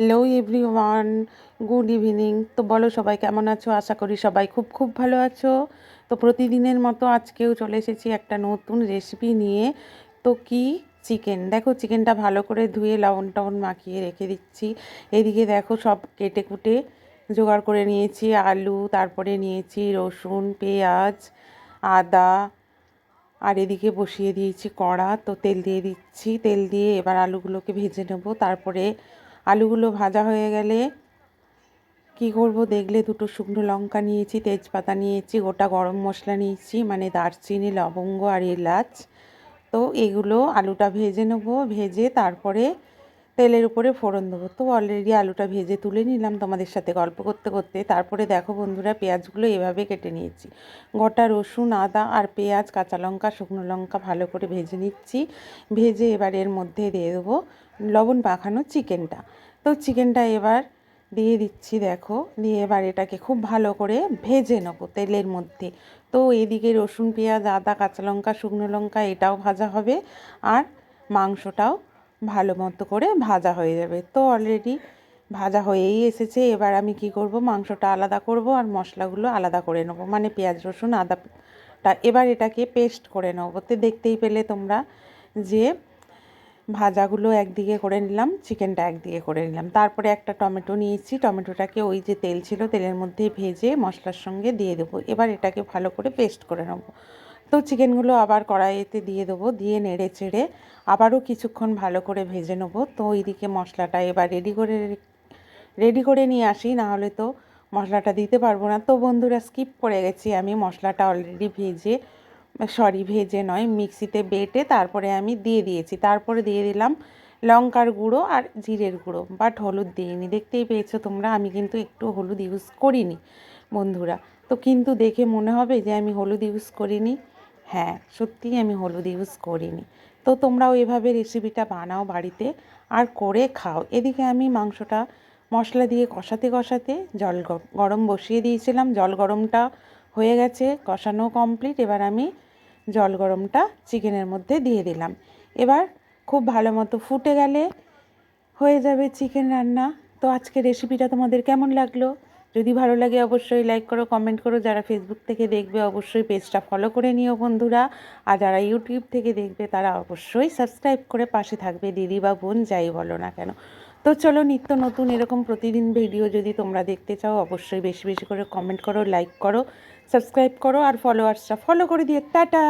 Hello everyone, good evening. তো বলো সবাই কেমন আছো? আশা করি সবাই খুব খুব ভালো আছো। তো প্রতিদিনের মতো আজকেও চলে এসেছি একটা নতুন রেসিপি নিয়ে। তো কি, চিকেন। দেখো চিকেনটা ভালো করে ধুয়ে লবণ টবণ মাখিয়ে রেখে দিচ্ছি। এদিকে দেখো সব কেটে কুটে জোগাড় করে নিয়েছি। আলু, তারপরে নিয়েছি রসুন, পেঁয়াজ, আদা, আর এদিকে বসিয়ে দিয়েছি কড়া। তো তেল দিয়ে দিচ্ছি, তেল দিয়ে এবার আলুগুলোকে ভেজে নেব। তারপরে আলুগুলো ভাজা হয়ে গেলে কি করব, দেখলে দুটো শুকনো লঙ্কা নিয়েছি, তেজপাতা নিয়েছি, গোটা গরম মশলা নিয়েছি, মানে দারচিনি, লবঙ্গ আর এলাচ। তো এগুলো আলুটা ভেজে নেব, ভেজে তারপরে তেলের উপরে ফোড়ন দেবো। তো অলরেডি আলুটা ভেজে তুলে নিলাম তোমাদের সাথে গল্প করতে করতে। তারপরে দেখো বন্ধুরা, পেঁয়াজগুলো এভাবে কেটে নিয়েছি। গোটা রসুন, আদা আর পেঁয়াজ, কাঁচা লঙ্কা, শুকনো লঙ্কা ভালো করে ভেজে নিচ্ছি। ভেজে এবার এর মধ্যে দিয়ে দেবো লবণ মাখানো চিকেনটা। তো চিকেনটা এবার দিয়ে দিচ্ছি, দেখো দিয়ে এবার এটাকে খুব ভালো করে ভেজে নেবো তেলের মধ্যে। তো এদিকে রসুন, পেঁয়াজ, আদা, কাঁচা লঙ্কা, শুকনো লঙ্কা এটাও ভাজা হবে, আর মাংসটাও ভালো মতো করে ভাজা হয়ে যাবে। তো অলরেডি ভাজা হয়েই এসেছে। এবার আমি কি করব, মাংসটা আলাদা করব আর মশলাগুলো আলাদা করে নেবো, মানে পেঁয়াজ, রসুন, আদাটা। এবার এটাকে পেস্ট করে নেবো। তো দেখতেই পেলে তোমরা যে ভাজাগুলো একদিকে করে নিলাম, চিকেনটা একদিকে করে নিলাম। তারপরে একটা টমেটো নিয়েছি, টমেটোটাকে ওই যে তেল ছিল তেলের মধ্যে ভেজে মশলার সঙ্গে দিয়ে দেবো। এবার এটাকে ভালো করে পেস্ট করে নেবো। তো চিকেনগুলো আবার কড়াইতে দিয়ে দেবো, দিয়ে নেড়ে চেড়ে আবারও কিছুক্ষণ ভালো করে ভেজে নেবো। তো ওইদিকে মশলাটা এবার রেডি করে নিয়ে আসি, না হলে তো মশলাটা দিতে পারবো না। তো বন্ধুরা, স্কিপ করে গেছি আমি, মশলাটা অলরেডি ভেজে নয়, মিক্সিতে বেটে তারপরে আমি দিয়ে দিয়েছি। তারপরে দিয়ে দিলাম লঙ্কার গুঁড়ো আর জিরের গুঁড়ো, বাট হলুদ দিইনি। দেখতেই পেয়েছো তোমরা, আমি কিন্তু একটু হলুদ ইউজ করিনি বন্ধুরা। তো কিন্তু দেখে মনে হবে যে আমি হলুদ ইউজ করিনি। হ্যাঁ, সত্যিই আমি হলুদ ইউজ করিনি। তো তোমরাও এভাবে রেসিপিটা বানাও বাড়িতে আর করে খাও। এদিকে আমি মাংসটা মশলা দিয়ে কষাতে কষাতে গরম বসিয়ে দিয়েছিলাম। জল গরমটা হয়ে গেছে, কষানো কমপ্লিট। এবার আমি জল গরমটা চিকেনের মধ্যে দিয়ে দিলাম। এবার খুব ভালো মতো ফুটে গেলে হয়ে যাবে চিকেন রান্না। তো আজকের রেসিপিটা তোমাদের কেমন লাগলো? যদি ভালো লাগে অবশ্যই লাইক করো, কমেন্ট করো। যারা ফেসবুক থেকে দেখবে অবশ্যই পেজটা ফলো করে নিও বন্ধুরা। আর যারা ইউটিউব থেকে দেখবে তারা অবশ্যই সাবস্ক্রাইব করে পাশে থাকবে, দিদি বা বোন যাই বলো না কেন। তো চলো, নিত্য নতুন এরকম প্রতিদিন ভিডিও যদি তোমরা দেখতে চাও অবশ্যই বেশি বেশি করে কমেন্ট করো, লাইক করো, সাবস্ক্রাইব করো, আর ফলোয়ার্সটা ফলো করে দিও। টাটা।